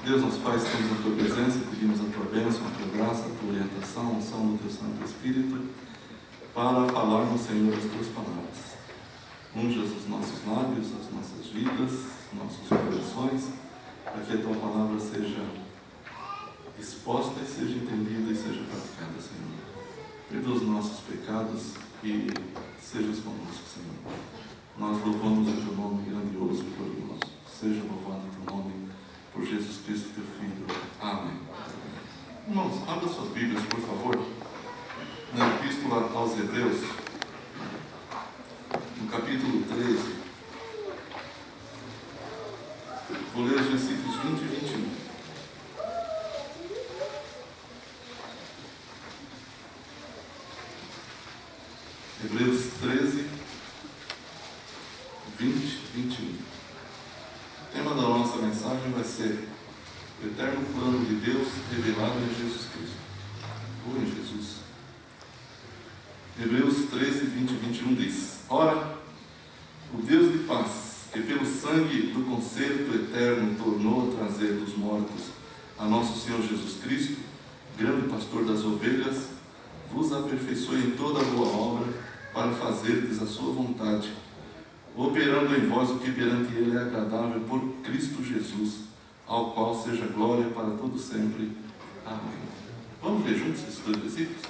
Deus, nosso Pai, estamos na Tua presença, pedimos a Tua bênção, a Tua graça, a Tua orientação, a unção do Teu Santo Espírito, para falarmos, Senhor, as Tuas palavras. Unja os nossos lábios, as nossas vidas, nossos corações, para que a Tua palavra seja exposta e seja entendida e seja praticada, Senhor. Perdoa os nossos pecados e sejas conosco, Senhor. Nós louvamos o Teu nome grandioso e glorioso. Seja louvado o Teu nome por Jesus Cristo, Teu Filho. Amém. Irmãos, abra suas Bíblias, por favor, na Epístola aos Hebreus, no capítulo 13. Vou ler os versículos 20 e 21. Hebreus 13, 20 e 21. O tema da nossa mensagem vai ser o eterno plano de Deus revelado em Jesus Cristo, ou em Jesus. Hebreus 13, 20 e 21 diz: Ora, o Deus de paz, que pelo sangue do concerto eterno tornou a trazer dos mortos a nosso Senhor Jesus Cristo, grande pastor das ovelhas, vos aperfeiçoe em toda a boa obra, para fazerdes a sua vontade, operando em vós o que perante Ele é agradável por Cristo Jesus, ao qual seja glória para todo sempre. Amém. Vamos ler juntos esses dois versículos?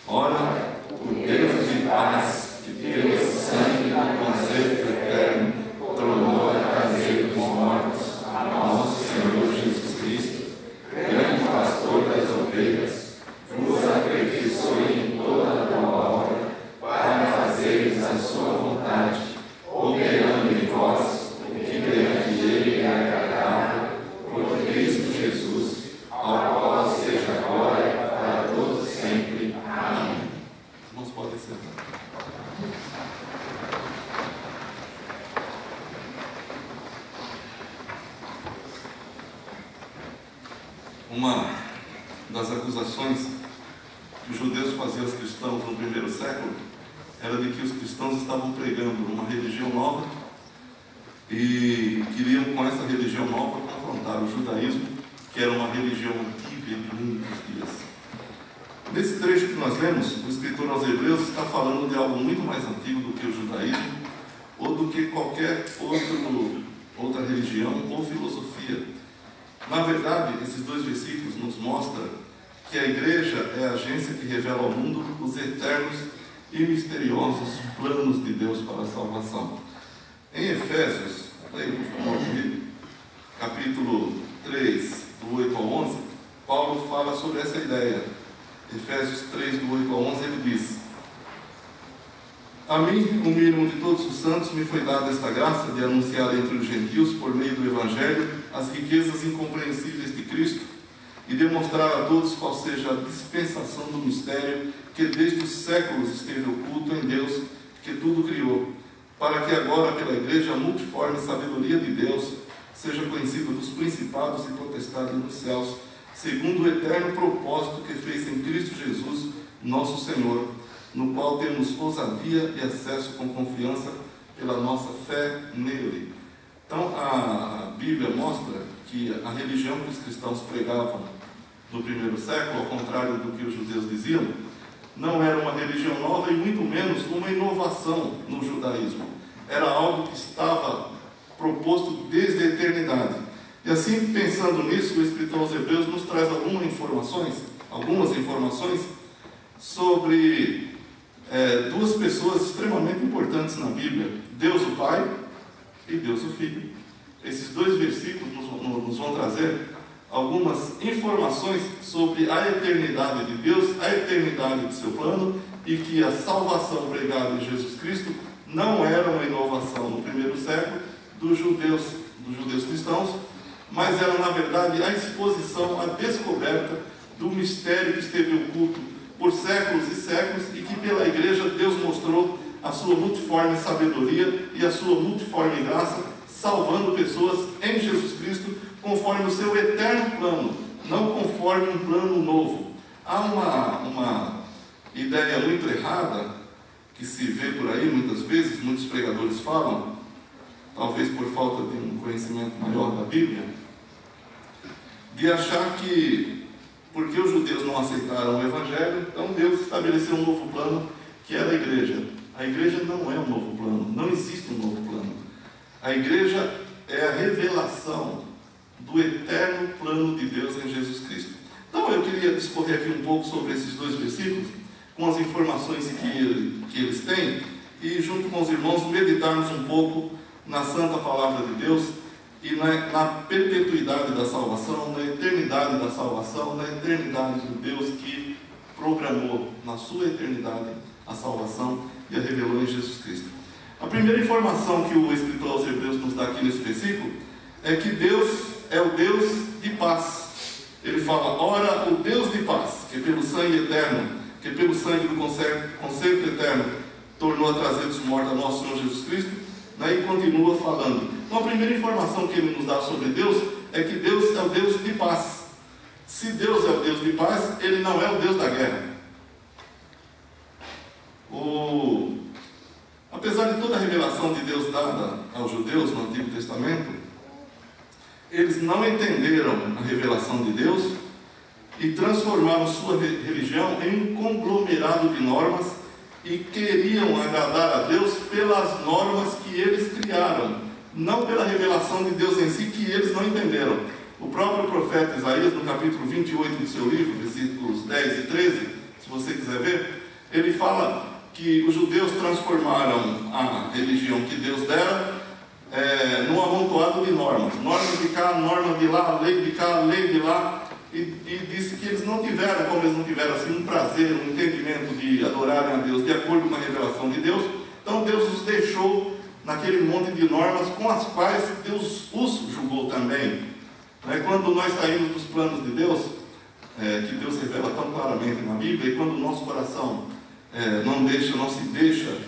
Ora, o Deus de paz, que pelo sangue do concerto eterno tornou a trazer dos mortos a nosso Senhor Jesus Cristo, grande pastor das ovelhas, vos aperfeiçoe em toda a boa obra, para fazeres a sua vontade, operando em vós o que perante Ele é agradável, por Cristo Jesus, ao qual seja glória para todos sempre. Amém. Irmãos, podem sentar. Uma das acusações que os judeus faziam aos cristãos no primeiro século era de que os cristãos estavam pregando uma religião nova e queriam, com essa religião nova, confrontar o judaísmo, que era uma religião antiga e de muitos dias. Nesse trecho que nós lemos, o escritor aos Hebreus está falando de algo muito mais antigo do que o judaísmo, ou do que qualquer outra religião ou filosofia. Na verdade, esses dois versículos nos mostram que a igreja é a agência que revela ao mundo os eternos e misteriosos planos de Deus para a salvação. Em Efésios, leia por favor comigo, capítulo 3, do 8 ao 11, Paulo fala sobre essa ideia. Efésios 3, do 8 ao 11, ele diz: A mim, o mínimo de todos os santos, me foi dada esta graça de anunciar entre os gentios, por meio do Evangelho, as riquezas incompreensíveis de Cristo, e demonstrar a todos qual seja a dispensação do mistério que desde os séculos esteve oculto em Deus, que tudo criou, para que agora, pela Igreja, a multiforme sabedoria de Deus seja conhecida dos principados e potestades nos céus, segundo o eterno propósito que fez em Cristo Jesus, nosso Senhor, no qual temos ousadia e acesso com confiança pela nossa fé nele. Então, a Bíblia mostra que a religião que os cristãos pregavam no primeiro século, ao contrário do que os judeus diziam, não era uma religião nova e muito menos uma inovação no judaísmo. Era algo que estava proposto desde a eternidade. E assim, pensando nisso, o escritor aos Hebreus nos traz algumas informações sobre duas pessoas extremamente importantes na Bíblia: Deus o Pai e Deus o Filho. Esses dois versículos nos vão trazer algumas informações sobre a eternidade de Deus, a eternidade do seu plano, e que a salvação pregada em Jesus Cristo não era uma inovação no primeiro século dos judeus cristãos, mas era, na verdade, a exposição, a descoberta do mistério que esteve oculto por séculos e séculos, e que pela igreja Deus mostrou a sua multiforme sabedoria e a sua multiforme graça, salvando pessoas em Jesus Cristo, conforme o seu eterno plano, não conforme um plano novo. Há uma ideia muito errada que se vê por aí muitas vezes, muitos pregadores falam, talvez por falta de um conhecimento maior da Bíblia, de achar que, porque os judeus não aceitaram o Evangelho, então Deus estabeleceu um novo plano, que era a igreja. A igreja não é um novo plano, não existe um novo plano. A igreja é a revelação do eterno plano de Deus em Jesus Cristo. Então eu queria discorrer aqui um pouco sobre esses dois versículos, com as informações que eles têm, e junto com os irmãos meditarmos um pouco na santa palavra de Deus e na perpetuidade da salvação, na eternidade da salvação, na eternidade do Deus que programou na sua eternidade a salvação e a revelou em Jesus Cristo. A primeira informação que o escritor aos Hebreus nos dá aqui nesse versículo é que Deus é o Deus de paz. Ele fala: ora, o Deus de paz, que pelo sangue eterno, que pelo sangue do concerto eterno tornou a trazer dos mortos a nosso Senhor Jesus Cristo, e continua falando. Então a primeira informação que ele nos dá sobre Deus é que Deus é o Deus de paz. Se Deus é o Deus de paz, Ele não é o Deus da guerra. Apesar de toda a revelação de Deus dada aos judeus no Antigo Testamento, eles não entenderam a revelação de Deus e transformaram sua religião em um conglomerado de normas e queriam agradar a Deus pelas normas que eles criaram, não pela revelação de Deus em si, que eles não entenderam. O próprio profeta Isaías, no capítulo 28 do seu livro, versículos 10 e 13, se você quiser ver, ele fala que os judeus transformaram a religião que Deus dera num amontoado de normas. Normas de cá, normas de lá, lei de cá, lei de lá. E disse que eles não tiveram, como eles não tiveram assim, um prazer, um entendimento de adorarem a Deus de acordo com a revelação de Deus. Então Deus os deixou naquele monte de normas com as quais Deus os julgou também. Quando nós saímos dos planos de Deus, que Deus revela tão claramente na Bíblia, e quando o nosso coração não se deixa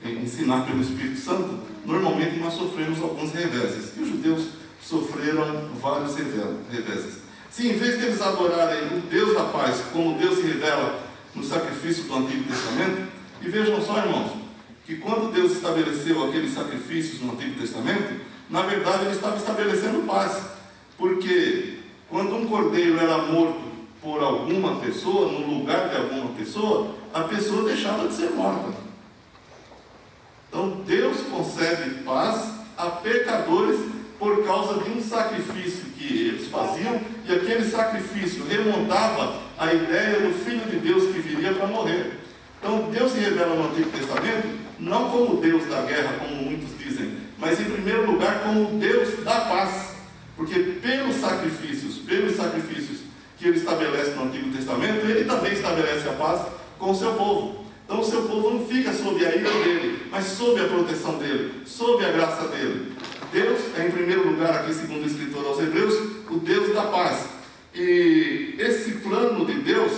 ensinar pelo Espírito Santo, normalmente nós sofremos alguns reveses. E os judeus sofreram vários reveses. Se em vez de eles adorarem o Deus da paz, como Deus se revela no sacrifício do Antigo Testamento, e vejam só, irmãos, que quando Deus estabeleceu aqueles sacrifícios no Antigo Testamento, na verdade Ele estava estabelecendo paz, porque quando um cordeiro era morto por alguma pessoa, no lugar de alguma pessoa, a pessoa deixava de ser morta. Então Deus concede paz a pecadores por causa de um sacrifício que eles faziam, e aquele sacrifício remontava a ideia do Filho de Deus que viria para morrer. Então Deus se revela no Antigo Testamento não como Deus da guerra, como muitos dizem, mas em primeiro lugar como Deus da paz, porque pelos sacrifícios que Ele estabelece no Antigo Testamento, Ele também estabelece a paz com o seu povo. Então o seu povo não fica sob a ira dele, mas sob a proteção dele, sob a graça dele. Deus é, em primeiro lugar, aqui segundo o escritor aos Hebreus, o Deus da paz. E esse plano de Deus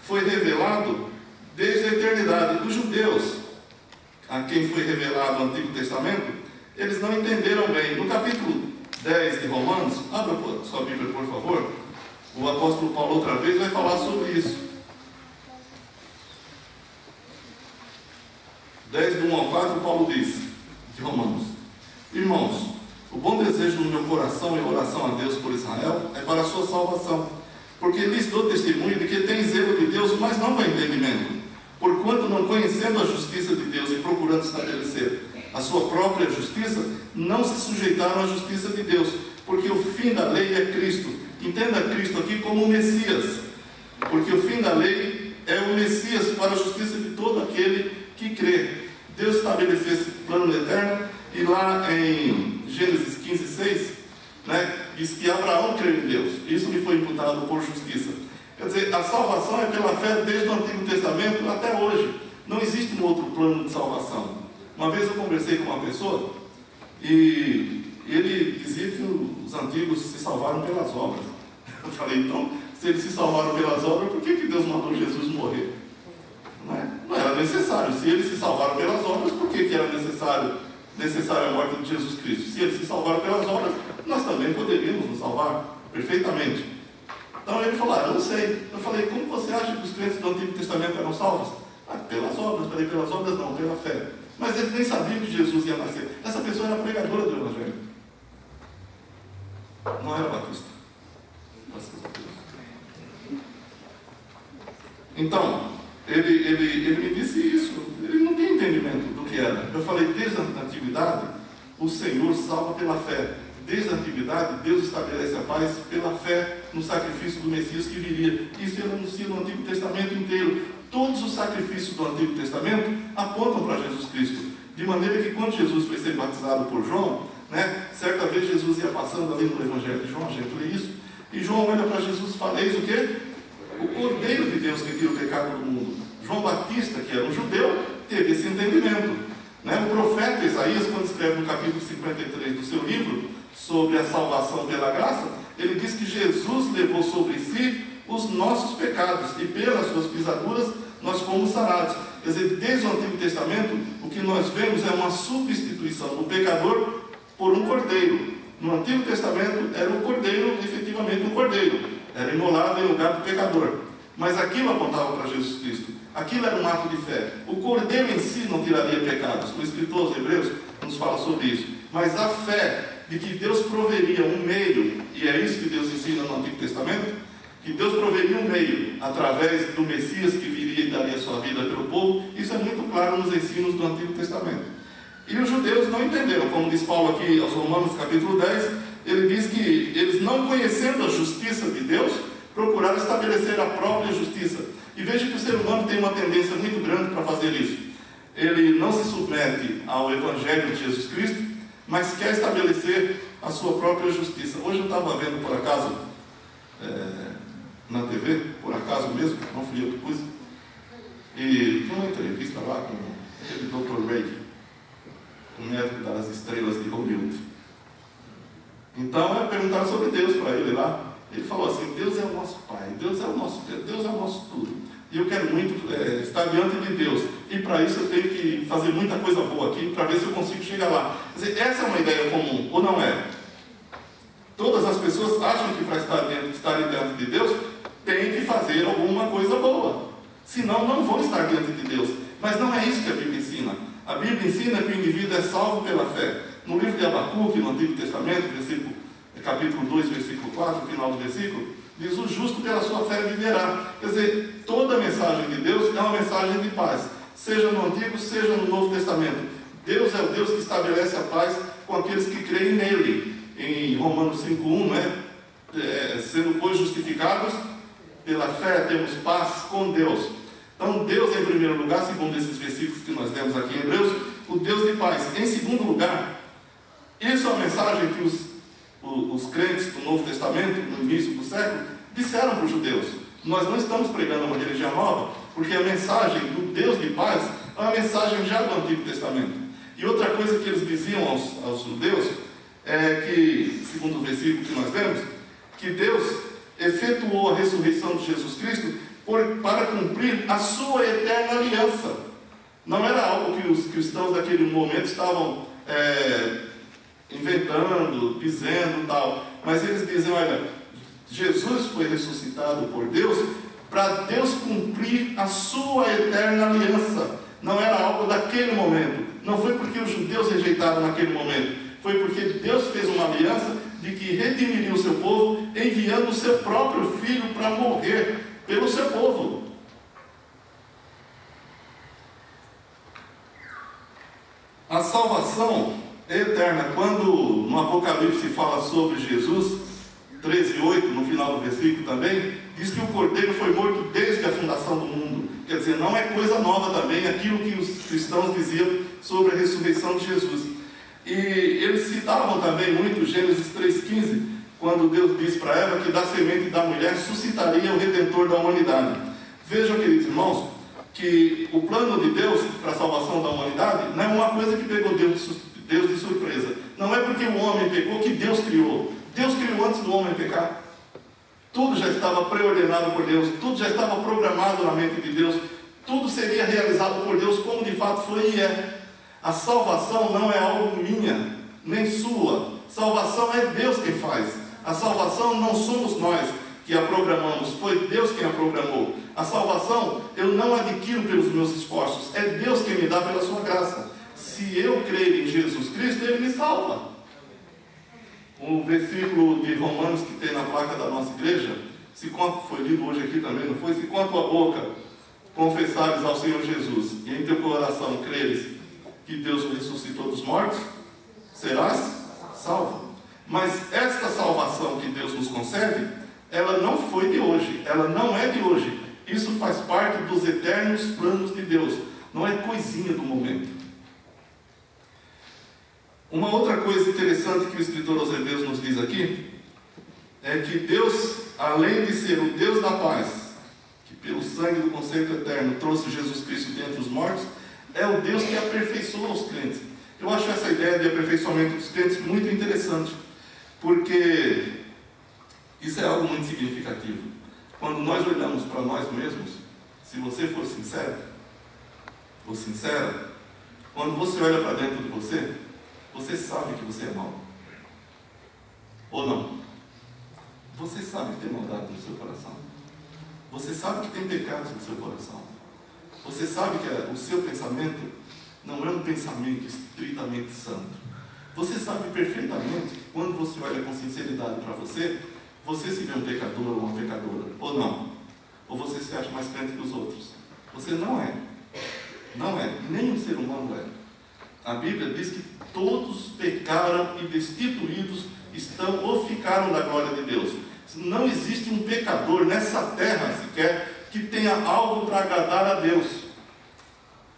foi revelado desde a eternidade. Os judeus, a quem foi revelado no Antigo Testamento, eles não entenderam bem. No capítulo 10 de Romanos, abra sua Bíblia, por favor. O apóstolo Paulo outra vez vai falar sobre isso. 10 do 1 ao 4, Paulo diz, de Romanos: irmãos, o bom desejo do meu coração em oração a Deus por Israel é para a sua salvação, porque lhes dou testemunho de que tem zelo de Deus, mas não com entendimento, porquanto não conhecendo a justiça de Deus e procurando estabelecer a sua própria justiça, não se sujeitaram à justiça de Deus, porque o fim da lei é Cristo. Entenda Cristo aqui como o Messias, porque o fim da lei é o Messias para a justiça de todo aquele que crê. Deus estabeleceu esse plano eterno, e lá em Gênesis 15:6, diz que Abraão creu em Deus, isso lhe foi imputado por justiça. Quer dizer, a salvação é pela fé desde o Antigo Testamento até hoje. Não existe um outro plano de salvação. Uma vez eu conversei com uma pessoa e ele dizia que os antigos se salvaram pelas obras. Eu falei, então, se eles se salvaram pelas obras, por que Deus mandou Jesus morrer? Não era necessário. Se eles se salvaram pelas obras, por que era necessária a morte de Jesus Cristo? Se eles se salvaram pelas obras, nós também poderíamos nos salvar perfeitamente. Então ele falou, eu não sei. Eu falei, como você acha que os crentes do Antigo Testamento eram salvos? Pelas obras. Eu falei, pelas obras não, pela fé. Mas eles nem sabiam que Jesus ia nascer. Essa pessoa era pregadora do Evangelho. Não era batista. Graças a Deus. Então, ele me disse isso. Ele não tem entendimento do que era. Eu falei, desde a antiguidade, o Senhor salva pela fé. Desde a antiguidade, Deus estabelece a paz pela fé no sacrifício do Messias que viria. Isso ele anuncia no Antigo Testamento inteiro. Todos os sacrifícios do Antigo Testamento apontam para Jesus Cristo. De maneira que quando Jesus foi ser batizado por João, certa vez Jesus ia passando ali no Evangelho de João, a gente lê isso, e João olha para Jesus e fala, eis o quê? O Cordeiro de Deus que tira o pecado do mundo. João Batista, que era um judeu, teve esse entendimento. O profeta Isaías, quando escreve no capítulo 53 do seu livro, sobre a salvação pela graça, ele diz que Jesus levou sobre si os nossos pecados, e pelas suas pisaduras nós fomos sarados. Quer dizer, desde o Antigo Testamento, o que nós vemos é uma substituição do pecador por um cordeiro. No Antigo Testamento era um cordeiro, efetivamente um cordeiro, era imolado em lugar do pecador, mas aquilo apontava para Jesus Cristo, aquilo era um ato de fé. O cordeiro em si não tiraria pecados, o escritor aos Hebreus nos fala sobre isso, mas a fé de que Deus proveria um meio, e é isso que Deus ensina no Antigo Testamento, que Deus proveria um meio através do Messias que viria e daria sua vida pelo povo. Isso é muito claro nos ensinos do Antigo Testamento. E os judeus não entenderam, como diz Paulo aqui aos Romanos capítulo 10, ele diz que eles, não conhecendo a justiça de Deus, procuraram estabelecer a própria justiça. E veja que o ser humano tem uma tendência muito grande para fazer isso. Ele não se submete ao Evangelho de Jesus Cristo, mas quer estabelecer a sua própria justiça. Hoje eu estava vendo por acaso, na TV, por acaso mesmo, não fui eu que pus, e tem uma entrevista lá com aquele Dr. Ray, o médico das estrelas de Hollywood. Então, perguntaram sobre Deus para ele lá. Ele falou assim, Deus é o nosso Pai, Deus é o nosso tudo. E eu quero muito estar diante de Deus. E para isso eu tenho que fazer muita coisa boa aqui, para ver se eu consigo chegar lá. Quer dizer, essa é uma ideia comum, ou não é? Todas as pessoas acham que para estarem diante de Deus, tem que fazer alguma coisa boa. Senão, não vão estar diante de Deus. Mas não é isso que a Bíblia ensina. A Bíblia ensina que o indivíduo é salvo pela fé. No livro de Abacuque, no Antigo Testamento, capítulo 2, versículo 4, final do versículo, diz, o justo pela sua fé viverá. Quer dizer, toda a mensagem de Deus é uma mensagem de paz. Seja no Antigo, seja no Novo Testamento. Deus é o Deus que estabelece a paz com aqueles que creem nele. Em Romanos 5:1, sendo pois justificados pela fé, temos paz com Deus. Então, Deus em primeiro lugar, segundo esses versículos que nós lemos aqui em Hebreus, o Deus de paz. Em segundo lugar, isso é uma mensagem que os crentes do Novo Testamento, no início do século, disseram para os judeus. Nós não estamos pregando uma religião nova, porque a mensagem do Deus de paz é uma mensagem já do Antigo Testamento. E outra coisa que eles diziam aos judeus é que, segundo o versículo que nós lemos, que Deus efetuou a ressurreição de Jesus Cristo para cumprir a sua eterna aliança. Não era algo que os cristãos daquele momento estavam inventando, dizendo tal, mas eles dizem, olha, Jesus foi ressuscitado por Deus para Deus cumprir a sua eterna aliança. Não era algo daquele momento, não foi porque os judeus rejeitaram naquele momento, foi porque Deus fez uma aliança de que redimiria o seu povo, enviando o seu próprio Filho para morrer pelo seu povo. A salvação é eterna. Quando no Apocalipse fala sobre Jesus, 13:8, no final do versículo também, diz que o Cordeiro foi morto desde a fundação do mundo. Quer dizer, não é coisa nova também aquilo que os cristãos diziam sobre a ressurreição de Jesus. E eles citavam também muito Gênesis 3:15, quando Deus diz para Eva que da semente da mulher suscitaria o Redentor da humanidade. Vejam, queridos irmãos, que o plano de Deus para a salvação da humanidade não é uma coisa que pegou Deus de surpresa. Não é porque o homem pecou que Deus criou. Deus criou antes do homem pecar. Tudo já estava pré-ordenado por Deus, tudo já estava programado na mente de Deus, tudo seria realizado por Deus como de fato foi e é. A salvação não é algo minha, nem sua. Salvação é Deus quem faz. A salvação não somos nós que a programamos, foi Deus quem a programou. A salvação eu não adquiro pelos meus esforços, é Deus quem me dá pela sua graça. Se eu crer em Jesus Cristo, Ele me salva. O versículo de Romanos que tem na placa da nossa igreja, se quanto foi lido hoje aqui também, não foi? Se com a tua boca confessares ao Senhor Jesus e em teu coração creres que Deus o ressuscitou dos mortos, serás salvo. Mas esta salvação que Deus nos concede, ela não foi de hoje, ela não é de hoje. Isso faz parte dos eternos planos de Deus, não é coisinha do momento. Uma outra coisa interessante que o escritor aos Hebreus nos diz aqui, é que Deus, além de ser o Deus da paz, que pelo sangue do conceito eterno trouxe Jesus Cristo dentre os mortos, é o Deus que aperfeiçoa os crentes. Eu acho essa ideia de aperfeiçoamento dos crentes muito interessante, porque isso é algo muito significativo. Quando nós olhamos para nós mesmos, se você for sincero, ou sincera, quando você olha para dentro de você, você sabe que você é mau. Ou não? Você sabe que tem maldade no seu coração. Você sabe que tem pecados no seu coração. Você sabe que o seu pensamento não é um pensamento estritamente santo. Você sabe perfeitamente que quando você olha com sinceridade para você, você se vê um pecador ou uma pecadora. Ou não? Ou você se acha mais crente que os outros? Você não é. Não é. Nem um ser humano é. A Bíblia diz que todos pecaram e destituídos estão ou ficaram da glória de Deus. Não existe um pecador nessa terra sequer que tenha algo para agradar a Deus.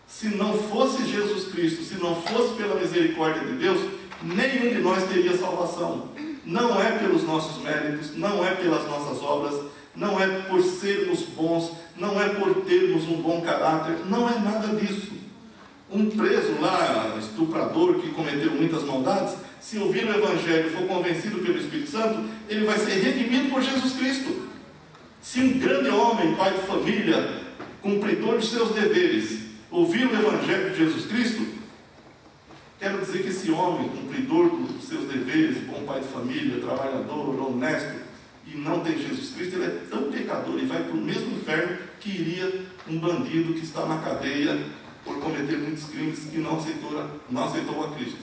Se não fosse Jesus Cristo, se não fosse pela misericórdia de Deus, nenhum de nós teria salvação. Não é pelos nossos méritos, não é pelas nossas obras, não é por sermos bons, não é por termos um bom caráter, não é nada disso. Um preso lá, estuprador, que cometeu muitas maldades, se ouvir o Evangelho e for convencido pelo Espírito Santo, ele vai ser redimido por Jesus Cristo. Se um grande homem, pai de família, cumpridor de seus deveres, ouvir o Evangelho de Jesus Cristo, quero dizer que esse homem, cumpridor dos seus deveres, bom pai de família, trabalhador, honesto, e não tem Jesus Cristo, ele é tão pecador e vai para o mesmo inferno que iria um bandido que está na cadeia por cometer muitos crimes que não aceitou a Cristo.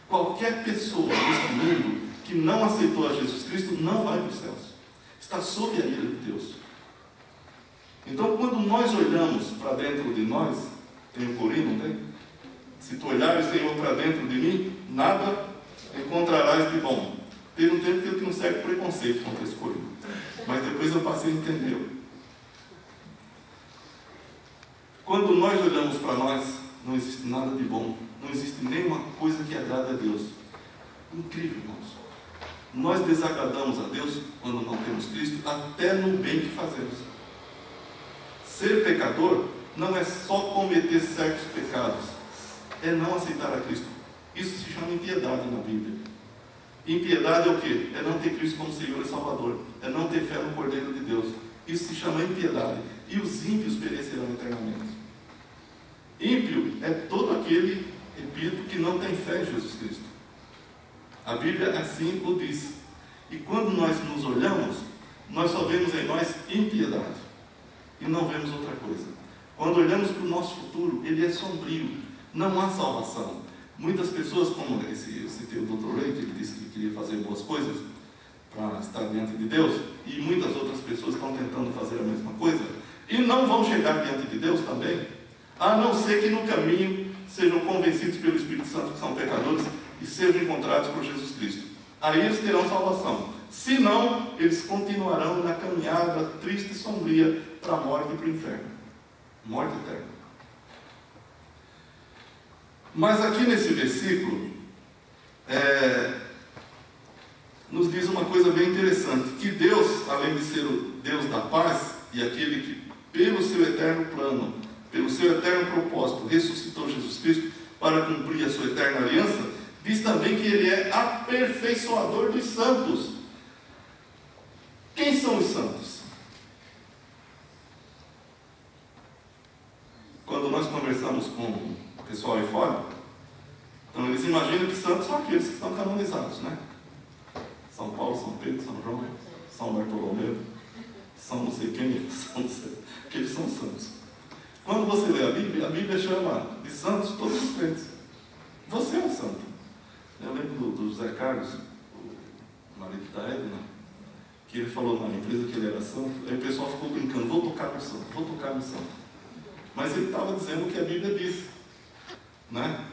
Qualquer pessoa neste mundo que não aceitou a Jesus Cristo não vai para os céus. Está sob a ira de Deus. Então, quando nós olhamos para dentro de nós, tem um corinho, não tem? Se tu olhares, Senhor, para dentro de mim, nada encontrarás de bom. Teve um tempo que eu tinha um certo preconceito contra esse corinho, mas depois eu passei a entender. Quando nós olhamos para nós, não existe nada de bom, não existe nenhuma coisa que agrade a Deus. Incrível, irmãos. Nós desagradamos a Deus quando não temos Cristo, até no bem que fazemos. Ser pecador não é só cometer certos pecados, é não aceitar a Cristo. Isso se chama impiedade na Bíblia. Impiedade é o quê? É não ter Cristo como Senhor e Salvador, é não ter fé no Cordeiro de Deus. Isso se chama impiedade. E os ímpios perecerão eternamente. Ímpio é todo aquele, repito, que não tem fé em Jesus Cristo. A Bíblia assim o diz. E quando nós nos olhamos, nós só vemos em nós impiedade. E não vemos outra coisa. Quando olhamos para o nosso futuro, ele é sombrio. Não há salvação. Muitas pessoas, como eu citei o Dr. Ray, que ele disse que queria fazer boas coisas para estar diante de Deus, e muitas outras pessoas estão tentando fazer a mesma coisa, e não vão chegar diante de Deus também, a não ser que no caminho sejam convencidos pelo Espírito Santo que são pecadores e sejam encontrados por Jesus Cristo. Aí eles terão salvação. Se não, eles continuarão na caminhada triste e sombria para a morte e para o inferno. Morte eterna. Mas aqui nesse versículo, nos diz uma coisa bem interessante, que Deus, além de ser o Deus da paz, e aquele que, pelo seu eterno plano, pelo seu eterno propósito, ressuscitou Jesus Cristo para cumprir a sua eterna aliança, diz também que Ele é aperfeiçoador dos santos. Quem são os santos? Quando nós conversamos com o pessoal aí fora, então eles imaginam que santos são aqueles que estão canonizados, né? São Paulo, São Pedro, São João, São Bartolomeu, São não sei quem, São não sei, aqueles são santos. Quando você lê a Bíblia chama de santos todos os crentes. Você é um santo. Eu lembro do José Carlos, marido da Edna, que ele falou na empresa que ele era santo, aí o pessoal ficou brincando, vou tocar no santo. Mas ele estava dizendo o que a Bíblia diz, né?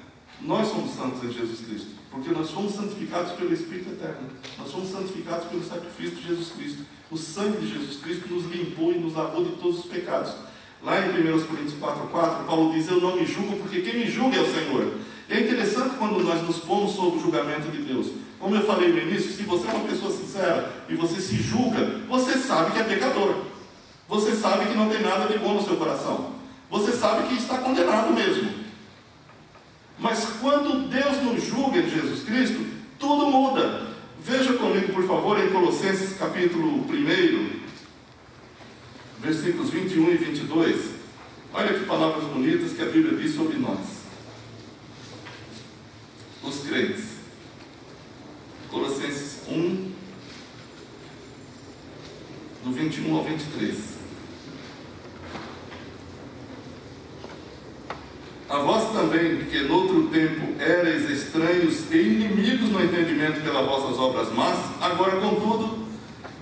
Nós somos santos em Jesus Cristo, porque nós fomos santificados pelo Espírito Eterno, nós fomos santificados pelo sacrifício de Jesus Cristo. O sangue de Jesus Cristo nos limpou e nos lavou de todos os pecados. Lá em 1 Coríntios 4,4, Paulo diz, eu não me julgo, porque quem me julga é o Senhor. E é interessante quando nós nos pomos sob o julgamento de Deus. Como eu falei no início, se você é uma pessoa sincera e você se julga, você sabe que é pecador. Você sabe que não tem nada de bom no seu coração. Você sabe que está condenado mesmo. Mas quando Deus nos julga em Jesus Cristo, tudo muda. Veja comigo, por favor, em Colossenses capítulo 1, versículos 21 e 22. Olha que palavras bonitas que a Bíblia diz sobre nós, os crentes. Colossenses 1, do 21 ao 23. A vós também, que noutro tempo erais estranhos e inimigos no entendimento pelas vossas obras más, agora, contudo,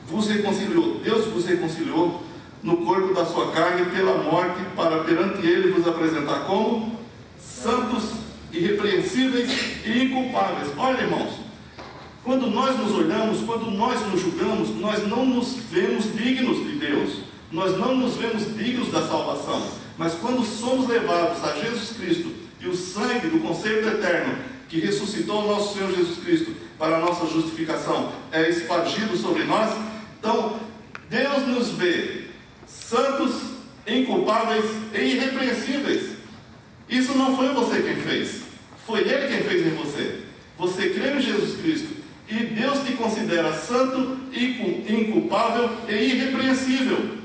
vos reconciliou. Deus vos reconciliou no corpo da sua carne pela morte, para perante ele vos apresentar como santos, irrepreensíveis e inculpáveis. Olha, irmãos, quando nós nos olhamos, quando nós nos julgamos, nós não nos vemos dignos de Deus, nós não nos vemos dignos da salvação. Mas quando somos levados a Jesus Cristo e o sangue do concerto eterno que ressuscitou o nosso Senhor Jesus Cristo para a nossa justificação é espargido sobre nós, então Deus nos vê santos, inculpáveis e irrepreensíveis. Isso não foi você quem fez, foi Ele quem fez em você. Você crê em Jesus Cristo e Deus te considera santo, inculpável e irrepreensível.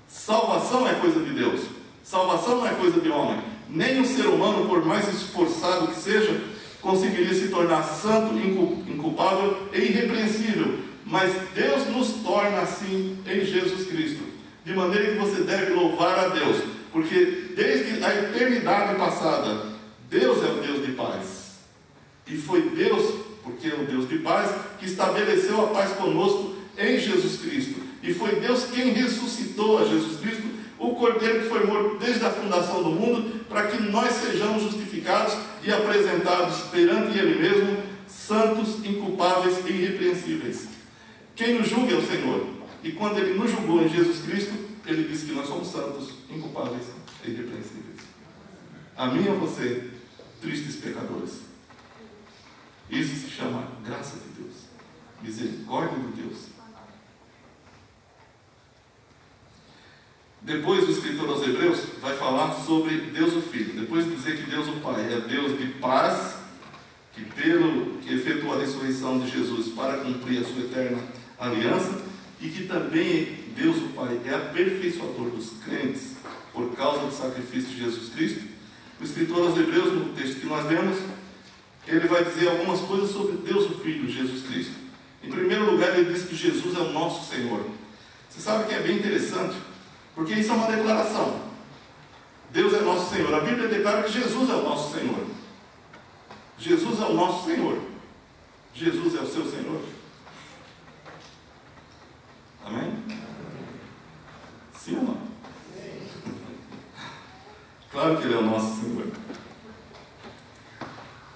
Salvação é coisa de Deus. Salvação não é coisa de homem. Nem um ser humano, por mais esforçado que seja, conseguiria se tornar santo, inculpável e irrepreensível. Mas Deus nos torna assim em Jesus Cristo. De maneira que você deve louvar a Deus. Porque desde a eternidade passada, Deus é o Deus de paz. E foi Deus, porque é o Deus de paz, que estabeleceu a paz conosco em Jesus Cristo. E foi Deus quem ressuscitou a Jesus Cristo, o Cordeiro que foi morto desde a fundação do mundo, para que nós sejamos justificados e apresentados perante Ele mesmo, santos, inculpáveis e irrepreensíveis. Quem nos julga é o Senhor. E quando Ele nos julgou em Jesus Cristo, Ele disse que nós somos santos, inculpáveis e irrepreensíveis. A mim e a você, tristes pecadores. Isso se chama graça de Deus, misericórdia de Deus. Depois o escritor aos Hebreus vai falar sobre Deus o Filho. Depois de dizer que Deus o Pai é Deus de paz, que efetuou a ressurreição de Jesus para cumprir a sua eterna aliança, e que também Deus o Pai é aperfeiçoador dos crentes por causa do sacrifício de Jesus Cristo, o escritor aos Hebreus, no texto que nós lemos, ele vai dizer algumas coisas sobre Deus o Filho, Jesus Cristo. Em primeiro lugar, ele diz que Jesus é o nosso Senhor. Você sabe que é bem interessante, porque isso é uma declaração. Deus é nosso Senhor. A Bíblia declara que Jesus é o nosso Senhor. Jesus é o nosso Senhor. Jesus é o seu Senhor. Amém? Sim ou não? Claro que Ele é o nosso Senhor.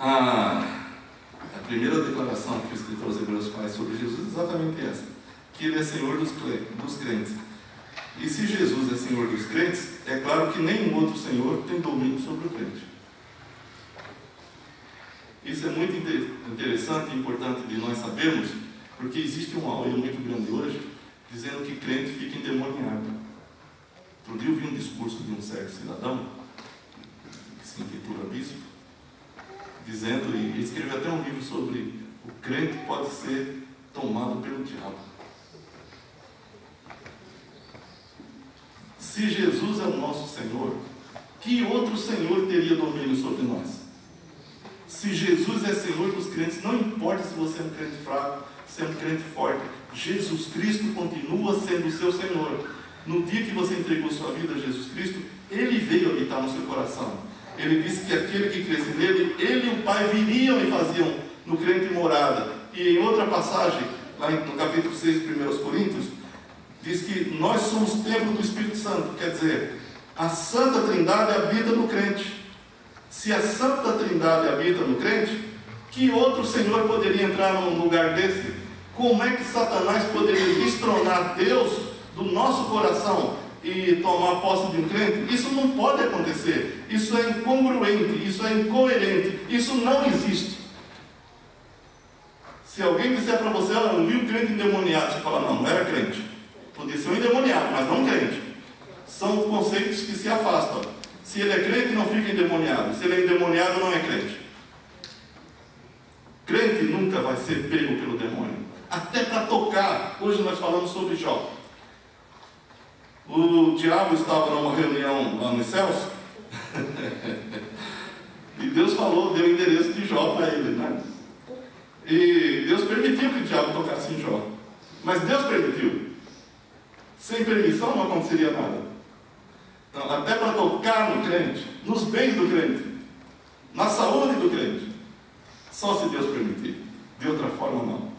A primeira declaração que o escritor aos Hebreus faz sobre Jesus é exatamente essa: que Ele é Senhor dos crentes. E se Jesus é Senhor dos crentes, é claro que nenhum outro Senhor tem domínio sobre o crente. Isso é muito interessante e importante de nós sabermos, porque existe um auê muito grande hoje, dizendo que crente fica endemoniado. Outro dia eu vi um discurso de um certo cidadão, que se intitula Bispo, dizendo, e escreveu até um livro sobre o crente pode ser tomado pelo diabo. Se Jesus é o nosso Senhor, que outro Senhor teria domínio sobre nós? Se Jesus é Senhor dos crentes, não importa se você é um crente fraco, se é um crente forte, Jesus Cristo continua sendo o seu Senhor. No dia que você entregou sua vida a Jesus Cristo, Ele veio habitar no seu coração. Ele disse que aquele que cresce nele, Ele e o Pai viriam e faziam no crente morada. E em outra passagem, lá no capítulo 6 de 1 Coríntios, diz que nós somos templo do Espírito Santo. Quer dizer, a Santa Trindade habita no crente. Se a Santa Trindade habita no crente, que outro Senhor poderia entrar num lugar desse? Como é que Satanás poderia destronar Deus do nosso coração e tomar posse de um crente? Isso não pode acontecer. Isso é incongruente, isso é incoerente, isso não existe. Se alguém disser para você, eu não vi um crente endemoniado, você fala, não era crente. Podia ser um endemoniado, mas não crente. São conceitos que se afastam. Se ele é crente, não fica endemoniado. Se ele é endemoniado, não é crente. Crente nunca vai ser pego pelo demônio. Até para tocar. Hoje nós falamos sobre Jó. O diabo estava numa reunião lá nos céus. E Deus falou, deu o endereço de Jó para ele, né? E Deus permitiu que o diabo tocasse em Jó. Mas Deus permitiu. Sem permissão não aconteceria nada. Então, até para tocar no crente, nos bens do crente, na saúde do crente, só se Deus permitir. De outra forma, não.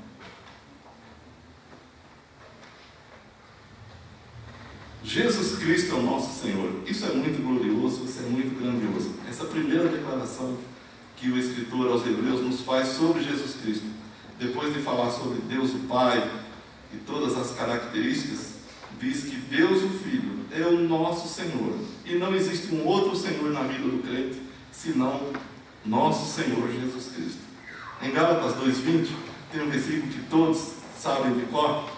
Jesus Cristo é o nosso Senhor. Isso é muito glorioso, isso é muito grandioso. Essa primeira declaração que o escritor aos Hebreus nos faz sobre Jesus Cristo, depois de falar sobre Deus o Pai e todas as características, diz que Deus o Filho é o nosso Senhor. E não existe um outro Senhor na vida do crente, senão nosso Senhor Jesus Cristo. Em Gálatas 2,20, tem um versículo que todos sabem de cor,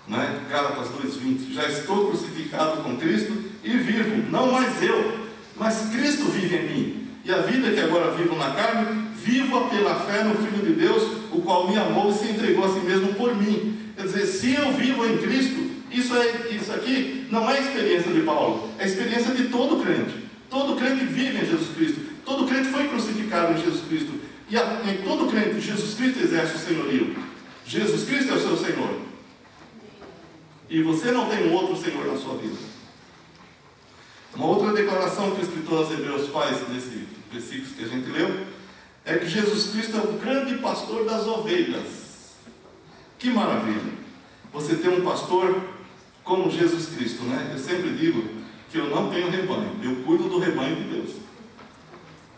né? Gálatas 2,20, já estou crucificado com Cristo e vivo, não mais eu, mas Cristo vive em mim. E a vida que agora vivo na carne, vivo pela fé no Filho de Deus, o qual me amou e se entregou a si mesmo por mim. Quer dizer, se eu vivo em Cristo, isso aqui não é experiência de Paulo, é experiência de todo crente. Todo crente vive em Jesus Cristo. Todo crente foi crucificado em Jesus Cristo. E em todo crente, Jesus Cristo exerce o senhorio. Jesus Cristo é o seu Senhor. E você não tem um outro Senhor na sua vida. Uma outra declaração que o escritor aos Hebreus faz nesse versículo que a gente leu, é que Jesus Cristo é o grande pastor das ovelhas. Que maravilha! Você tem um pastor como Jesus Cristo, né? Eu sempre digo que eu não tenho rebanho, eu cuido do rebanho de Deus.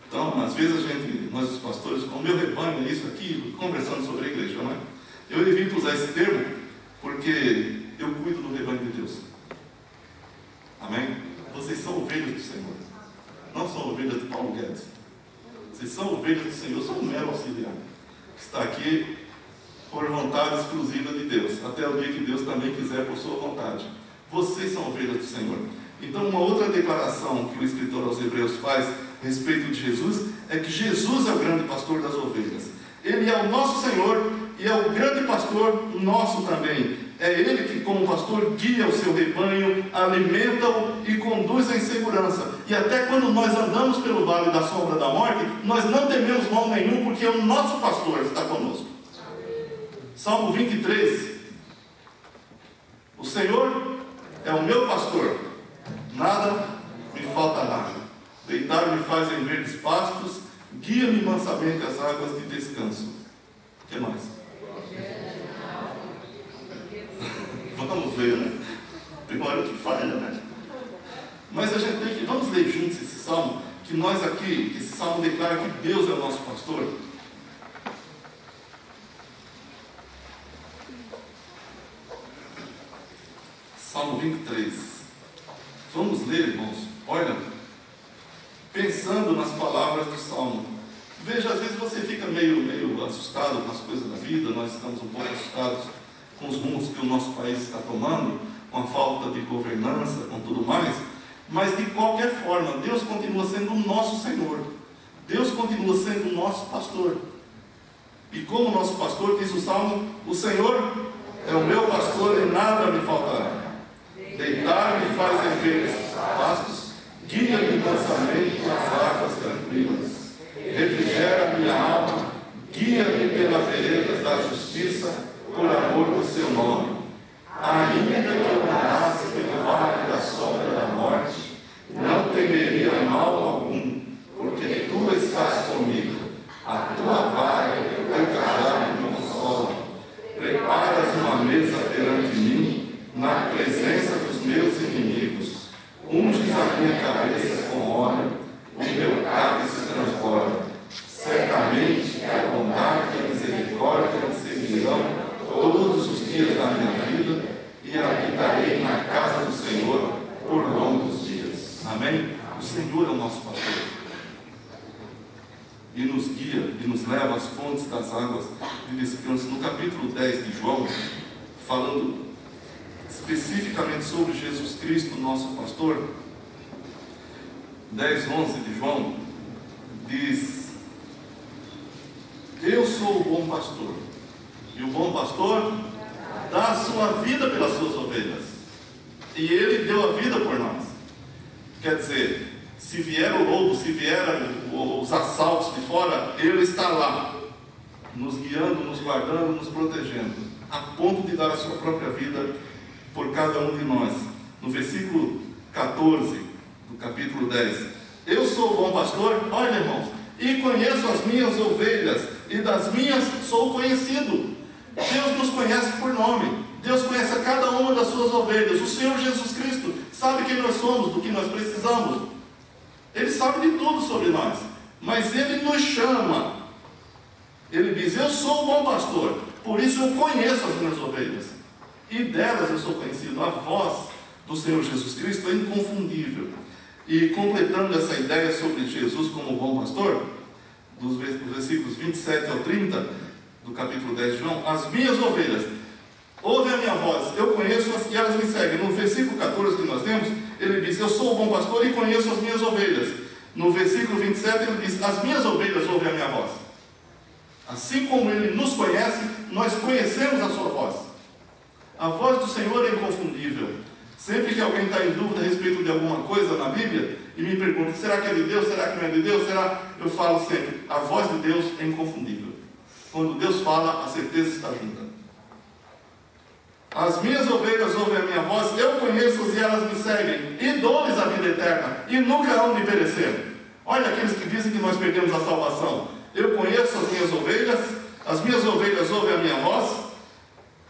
Então, às vezes nós os pastores, o meu rebanho é isso aqui, conversando sobre a igreja, né? Eu evito usar esse termo, porque eu cuido do rebanho de Deus. Amém? Vocês são ovelhas do Senhor. Não são ovelhas de Paulo Guedes. Vocês são ovelhas do Senhor. Eu sou um mero auxiliar. Está aqui por vontade exclusiva de Deus. Até o dia que Deus também quiser por sua vontade. Vocês são ovelhas do Senhor. Então, uma outra declaração que o escritor aos Hebreus faz a respeito de Jesus é que Jesus é o grande pastor das ovelhas. Ele é o nosso Senhor e é o grande pastor nosso também. É Ele que, como pastor, guia o seu rebanho, alimenta-o e conduz em segurança. E até quando nós andamos pelo vale da sombra da morte, nós não tememos mal nenhum, porque o nosso pastor está conosco. Salmo 23. O Senhor é o meu pastor, nada me faltará. Deitar-me faz em verdes pastos, guia-me mansamente às águas de descanso. O que mais? Vamos ler, né? Tem uma hora que falha, né? Mas a gente tem que... Vamos ler juntos esse salmo, que nós aqui, esse salmo declara que Deus é o nosso pastor. Salmo 23. Vamos ler, irmãos. Olha, pensando nas palavras do salmo. Veja, às vezes você fica meio assustado com as coisas da vida. Nós estamos um pouco assustados com os rumos que o nosso país está tomando, com a falta de governança, com tudo mais, mas de qualquer forma, Deus continua sendo o nosso Senhor, Deus continua sendo o nosso pastor, e como nosso pastor, diz o Salmo, o Senhor é o meu pastor e nada me faltará, deitar-me faz em verdes pastos, guia-me mansamente nas águas tranquilas, refrigera minha alma, guia-me pelas veredas da justiça, por amor do seu nome. Ainda que eu andasse pelo vale da sombra da morte, não temeria mal algum, porque tu estás comigo. A tua vara e o teu a minha cabeça com óleo, o meu cálice se transborda. Certamente que a bondade e a misericórdia me seguirão todos os dias da minha vida e habitarei na casa do Senhor por longos dias. Amém? O Senhor é o nosso pastor. E nos guia e nos leva às fontes das águas de descanso. No capítulo 10 de João, falando especificamente sobre Jesus Cristo, nosso pastor, 10:11 de João, diz: eu sou o bom pastor, e o bom pastor dá a sua vida pelas suas ovelhas, e ele deu a vida por nós. Quer dizer, se vier o lobo, se vier os assaltos de fora, ele está lá, nos guiando, nos guardando, nos protegendo, a ponto de dar a sua própria vida por cada um de nós. No versículo 14 do capítulo 10, eu sou o bom pastor, olha, irmãos, e conheço as minhas ovelhas, e das minhas sou conhecido. Deus nos conhece por nome, Deus conhece a cada uma das suas ovelhas. O Senhor Jesus Cristo sabe quem nós somos, do que nós precisamos. Ele sabe de tudo sobre nós, mas Ele nos chama. Ele diz: eu sou o bom pastor, por isso eu conheço as minhas ovelhas, e delas eu sou conhecido. A voz do Senhor Jesus Cristo é inconfundível. E completando essa ideia sobre Jesus como bom pastor, dos versículos 27 ao 30 do capítulo 10 de João: as minhas ovelhas ouvem a minha voz, eu conheço-as e elas me seguem. No versículo 14 que nós temos, ele diz: eu sou o bom pastor e conheço as minhas ovelhas. No versículo 27 ele diz: as minhas ovelhas ouvem a minha voz. Assim como ele nos conhece, nós conhecemos a sua voz. A voz do Senhor é inconfundível. Sempre que alguém está em dúvida a respeito de alguma coisa na Bíblia e me pergunta: será que é de Deus? Será que não é de Deus? Eu falo sempre: a voz de Deus é inconfundível. Quando Deus fala, a certeza está junta. As minhas ovelhas ouvem a minha voz, eu conheço-as e elas me seguem, e dou-lhes a vida eterna, e nunca hão de perecer. Olha aqueles que dizem que nós perdemos a salvação. Eu conheço as minhas ovelhas ouvem a minha voz,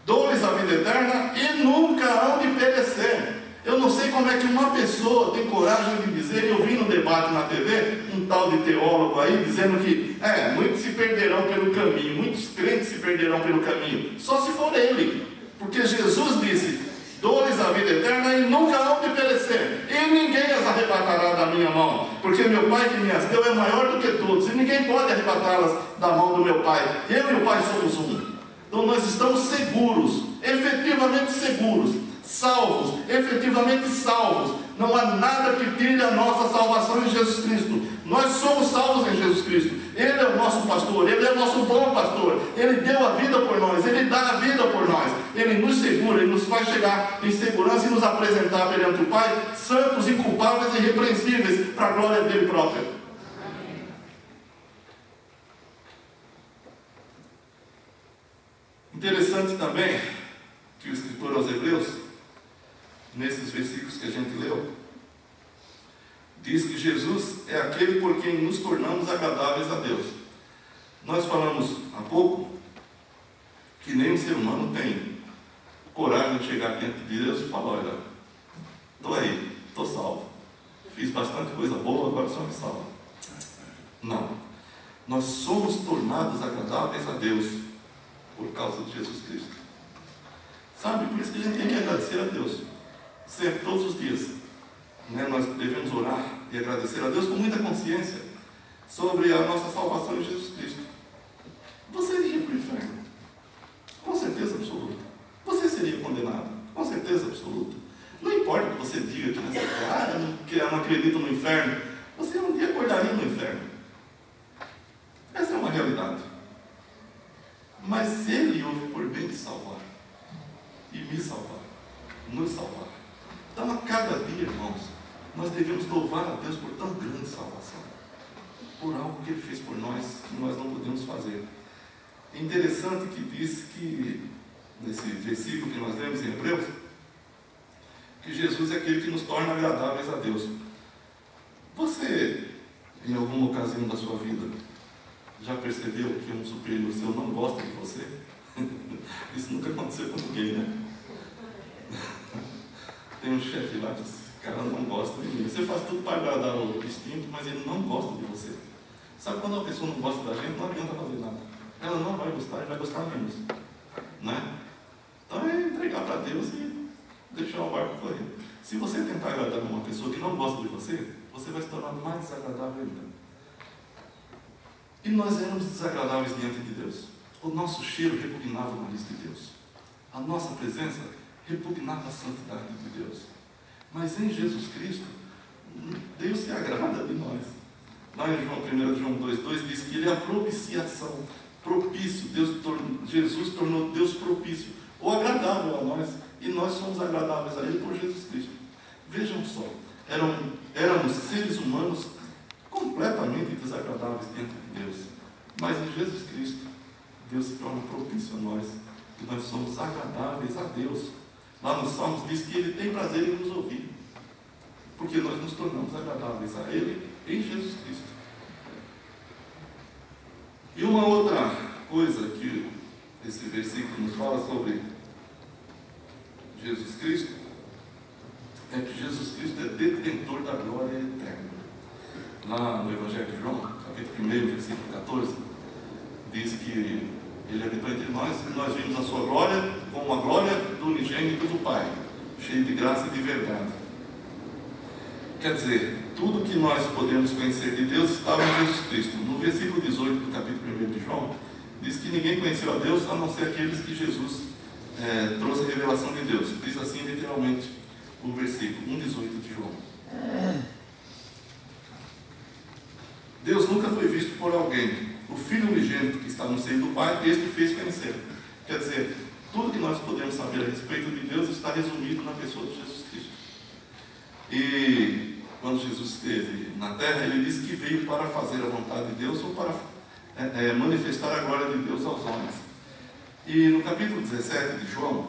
dou-lhes a vida eterna, e nunca hão de perecer. Eu não sei como é que uma pessoa tem coragem de dizer, eu vi no debate na TV, um tal de teólogo aí, dizendo que muitos se perderão pelo caminho, muitos crentes se perderão pelo caminho, só se for ele. Porque Jesus disse: dou-lhes a vida eterna e nunca hão de perecer, e ninguém as arrebatará da minha mão, porque meu Pai que me as deu é maior do que todos, e ninguém pode arrebatá-las da mão do meu Pai. Eu e o Pai somos um. Então nós estamos seguros, efetivamente seguros, salvos, efetivamente salvos. Não há nada que tire a nossa salvação em Jesus Cristo. Nós somos salvos em Jesus Cristo. Ele é o nosso pastor, Ele é o nosso bom pastor. Ele deu a vida por nós, Ele dá a vida por nós. Ele nos segura, Ele nos faz chegar em segurança e nos apresentar perante o Pai, santos, inculpáveis e irrepreensíveis, para a glória dEle próprio. Interessante também que o escritor aos Hebreus, nesses versículos que a gente leu, diz que Jesus é aquele por quem nos tornamos agradáveis a Deus. Nós falamos há pouco que nenhum ser humano tem coragem de chegar diante de Deus e falar: olha, estou aí, estou salvo, fiz bastante coisa boa, agora só me salva. Não, nós somos tornados agradáveis a Deus por causa de Jesus Cristo. Sabe, por isso que a gente tem que agradecer a Deus sempre, todos os dias. Nós devemos orar e agradecer a Deus com muita consciência sobre a nossa salvação em Jesus Cristo. Você iria para o inferno? Com certeza absoluta. Você seria condenado? Com certeza absoluta. Não importa o que você diga aqui nessa terra: eu não acredito no inferno. Você um dia acordaria no inferno. Essa é uma realidade. Mas Ele houve por bem de salvar, e me salvar, nos salvar. Então, a cada dia, irmãos, nós devemos louvar a Deus por tão grande salvação, por algo que Ele fez por nós, que nós não podemos fazer. É interessante que diz que, nesse versículo que nós lemos em Hebreus, que Jesus é aquele que nos torna agradáveis a Deus. Você, em alguma ocasião da sua vida, já percebeu que um superior seu não gosta de você? Isso nunca aconteceu com ninguém, né? Tem um chefe lá cara não gosta de mim. Você faz tudo para agradar o instinto, mas ele não gosta de você. Sabe quando a pessoa não gosta da gente, não adianta fazer nada. Ela não vai gostar e vai gostar menos. Né? Então é entregar para Deus e deixar o barco correr. Se você tentar agradar uma pessoa que não gosta de você, você vai se tornar mais desagradável ainda. E nós éramos desagradáveis diante de Deus. O nosso cheiro repugnava o nariz de Deus. A nossa presença repugnava a santidade de Deus. Mas em Jesus Cristo, Deus se agrada de nós. Lá em 1 João 2,2 diz que Ele é a propiciação, propício. Jesus tornou Deus propício, ou agradável a nós, e nós somos agradáveis a Ele por Jesus Cristo. Vejam só, éramos seres humanos completamente desagradáveis diante de Deus. Mas em Jesus Cristo, Deus se torna propício a nós, e nós somos agradáveis a Deus. Lá nos Salmos diz que Ele tem prazer em nos ouvir, porque nós nos tornamos agradáveis a Ele em Jesus Cristo. E uma outra coisa que esse versículo nos fala sobre Jesus Cristo é que Jesus Cristo é detentor da glória eterna. Lá no Evangelho de João, capítulo 1, versículo 14, diz que Ele habitou entre nós e nós vimos a sua glória como a glória do unigênito do Pai, cheio de graça e de verdade. Quer dizer, tudo que nós podemos conhecer de Deus estava em Jesus Cristo. No versículo 18 do capítulo 1 de João, diz que ninguém conheceu a Deus a não ser aqueles que Jesus trouxe a revelação de Deus. Diz assim literalmente o versículo 1,18 de João. Deus nunca foi visto por alguém. O Filho unigênito que está no seio do Pai, este fez conhecer. Quer dizer, tudo que nós podemos saber a respeito de Deus está resumido na pessoa de Jesus Cristo. E quando Jesus esteve na terra, Ele disse que veio para fazer a vontade de Deus ou para manifestar a glória de Deus aos homens. E no capítulo 17 de João,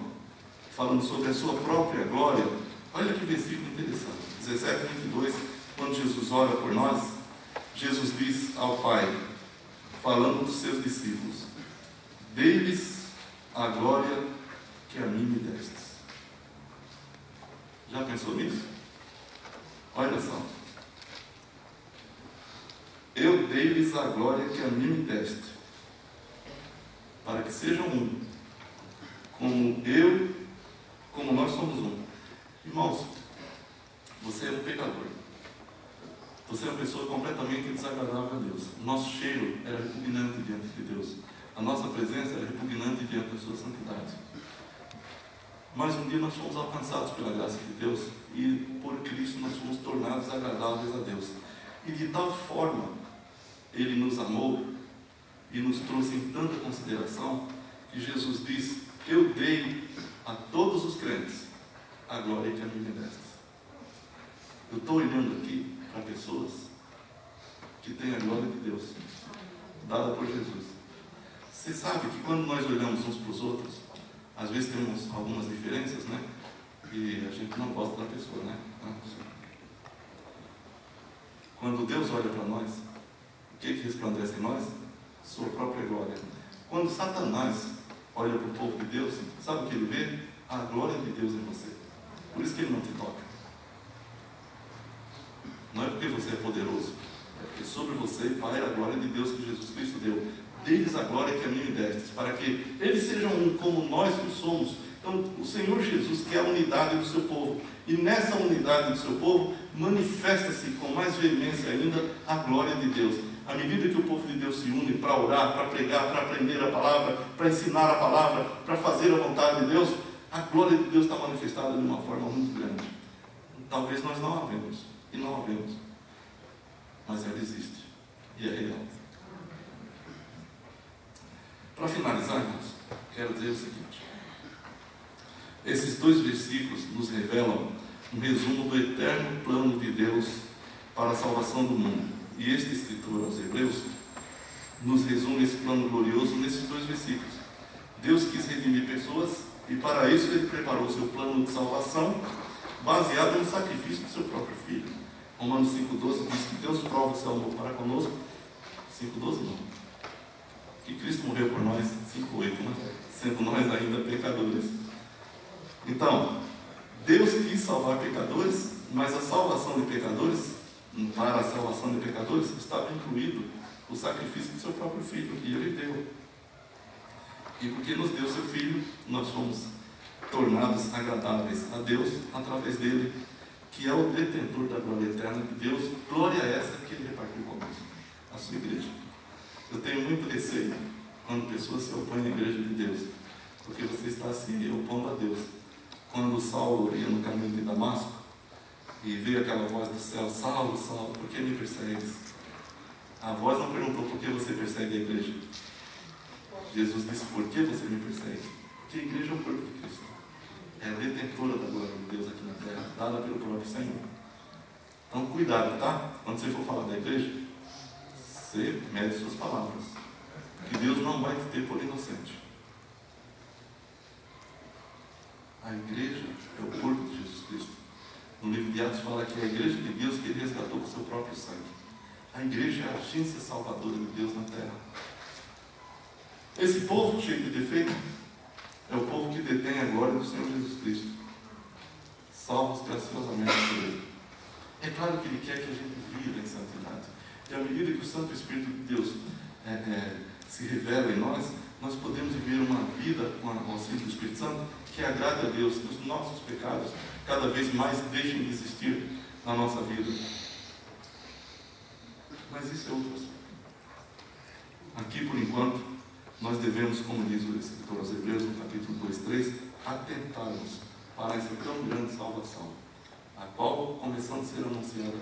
falando sobre a sua própria glória, olha que versículo interessante. 17, 22, quando Jesus ora por nós, Jesus diz ao Pai, falando dos seus discípulos: dê-lhes a glória que a mim me destes. Já pensou nisso? Olha só. Eu dei-lhes a glória que a mim me deste, para que sejam um, como nós somos um. Irmãos, você é um pecador. Você é uma pessoa completamente desagradável a Deus. O nosso cheiro era repugnante diante de Deus. A nossa presença era repugnante diante da sua santidade. Mas um dia nós fomos alcançados pela graça de Deus e por Cristo nós fomos tornados agradáveis a Deus. E de tal forma Ele nos amou e nos trouxe em tanta consideração que Jesus diz: eu dei a todos os crentes a glória que a mim me destes. Eu estou olhando aqui para pessoas que têm a glória de Deus dada por Jesus. Você sabe que quando nós olhamos uns para os outros, às vezes temos algumas diferenças, né? E a gente não gosta da pessoa, né? Quando Deus olha para nós, o que resplandece em nós? Sua própria glória. Quando Satanás olha para o povo de Deus, sabe o que ele vê? A glória de Deus em você. Por isso que ele não te toca. Não é porque você é poderoso, é porque sobre você paira a glória de Deus que Jesus Cristo deu. Deles a glória que a mim me destes, para que eles sejam um como nós o somos. Então, o Senhor Jesus quer a unidade do seu povo. E nessa unidade do seu povo, manifesta-se com mais veemência ainda a glória de Deus. À medida que o povo de Deus se une para orar, para pregar, para aprender a palavra, para ensinar a palavra, para fazer a vontade de Deus, a glória de Deus está manifestada de uma forma muito grande. Talvez nós não a vemos, e não a vemos, mas ela existe, e é real. Para finalizar, irmãos, quero dizer o seguinte: esses dois versículos nos revelam um resumo do eterno plano de Deus para a salvação do mundo. E este escritor aos Hebreus nos resume esse plano glorioso nesses dois versículos. Deus quis redimir pessoas e para isso Ele preparou o seu plano de salvação baseado no sacrifício do seu próprio Filho. Romanos 5,12 diz que Deus prova o seu amor para conosco. 5,12 não. Que Cristo morreu por nós, 5,8, né? Sendo nós ainda pecadores. Então, Deus quis salvar pecadores Mas a salvação de pecadores, para a salvação de pecadores, estava incluído o sacrifício do seu próprio Filho, e Ele deu. E porque nos deu seu Filho, nós fomos tornados agradáveis a Deus através dele, que é o detentor da glória eterna de Deus. Glória é essa que Ele repartiu conosco, a sua igreja. Eu tenho muito receio quando pessoas se opõem à igreja de Deus, porque você está se opondo a Deus. Quando Saulo ia no caminho de Damasco e veio aquela voz do céu: Saulo, Saulo, por que me persegues? A voz não perguntou: por que você persegue a igreja? Jesus disse: por que você me persegue? Porque a igreja é o corpo de Cristo, é a detentora da glória de Deus aqui na terra, dada pelo próprio Senhor. Então cuidado, tá? Quando você for falar da igreja, você mede suas palavras, que Deus não vai te ter por inocente. A igreja é o corpo de Jesus Cristo. No livro de Atos fala que é a igreja de Deus que Ele resgatou com o seu próprio sangue. A igreja é a agência salvadora de Deus na terra. Esse povo cheio de defeito é o povo que detém a glória do Senhor Jesus Cristo, salvos graciosamente por Ele. É claro que Ele quer que a gente viva em santidade. E à medida que o Santo Espírito de Deus se revela em nós, nós podemos viver uma vida com o auxílio do Espírito Santo que agrade a Deus, que os nossos pecados cada vez mais deixem de existir na nossa vida. Mas isso é outro assunto. Aqui, por enquanto, nós devemos, como diz o escritor aos Hebreus, no capítulo 2:3, atentarmos para essa tão grande salvação, a qual, começando a ser anunciada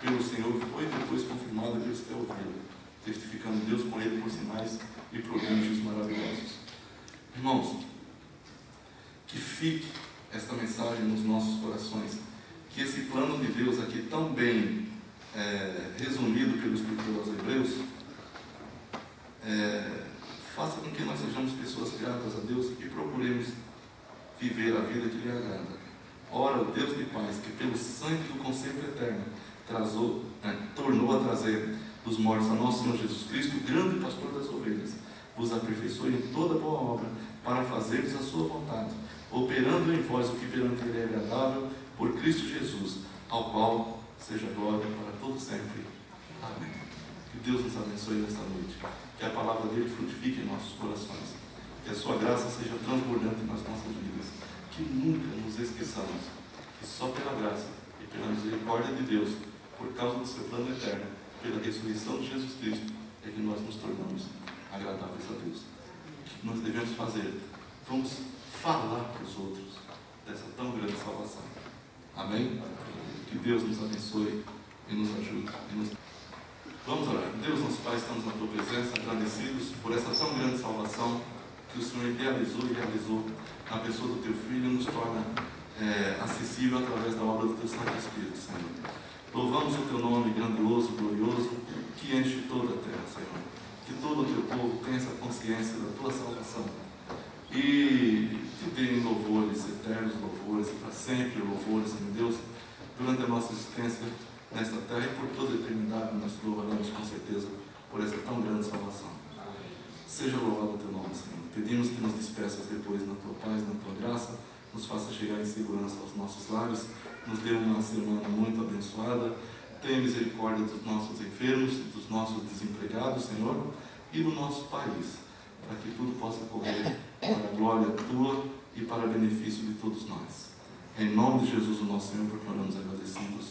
pelo Senhor, foi depois confirmada pelos que a ouviram, testificando Deus com Ele por sinais e prodígios maravilhosos. Irmãos, que fique esta mensagem nos nossos corações, que esse plano de Deus aqui tão bem resumido pelo escritor aos Hebreus, faça com que nós sejamos pessoas gratas a Deus e procuremos viver a vida que lhe agrada. Ora, o Deus de paz, que pelo sangue do conserto eterno tornou a trazer dos mortos a nosso Senhor Jesus Cristo, grande pastor das ovelhas, vos aperfeiçoe em toda boa obra, para fazeres a sua vontade, operando em vós o que perante Ele é agradável, por Cristo Jesus, ao qual seja glória para todo sempre. Amém. Que Deus nos abençoe nesta noite, que a palavra dele frutifique em nossos corações, que a sua graça seja transbordante nas nossas vidas, que nunca nos esqueçamos que só pela graça e pela misericórdia de Deus, por causa do seu plano eterno, pela ressurreição de Jesus Cristo, é que nós nos tornamos agradáveis a Deus. O que nós devemos fazer? Vamos falar para os outros dessa tão grande salvação. Amém? Que Deus nos abençoe e nos ajude. Vamos orar. Deus, nosso Pai, estamos na Tua presença, agradecidos por essa tão grande salvação que o Senhor idealizou e realizou na pessoa do Teu Filho e nos torna acessível através da obra do Teu Santo Espírito, Senhor. Louvamos o Teu nome grandioso, glorioso, que enche toda a terra, Senhor. Que todo o Teu povo tenha essa consciência da Tua salvação e te deem louvores, eternos louvores, para sempre louvores, Senhor Deus, durante a nossa existência nesta terra e por toda a eternidade. Nós te louvaremos com certeza por essa tão grande salvação. Seja louvado o Teu nome, Senhor. Pedimos que nos despeças depois na Tua paz, na Tua graça, nos faça chegar em segurança aos nossos lares, nos dê uma semana muito abençoada, tenha misericórdia dos nossos enfermos, dos nossos desempregados, Senhor, e do nosso país, para que tudo possa correr para a glória Tua e para o benefício de todos nós. Em nome de Jesus, o nosso Senhor, porque oramos agradecidos.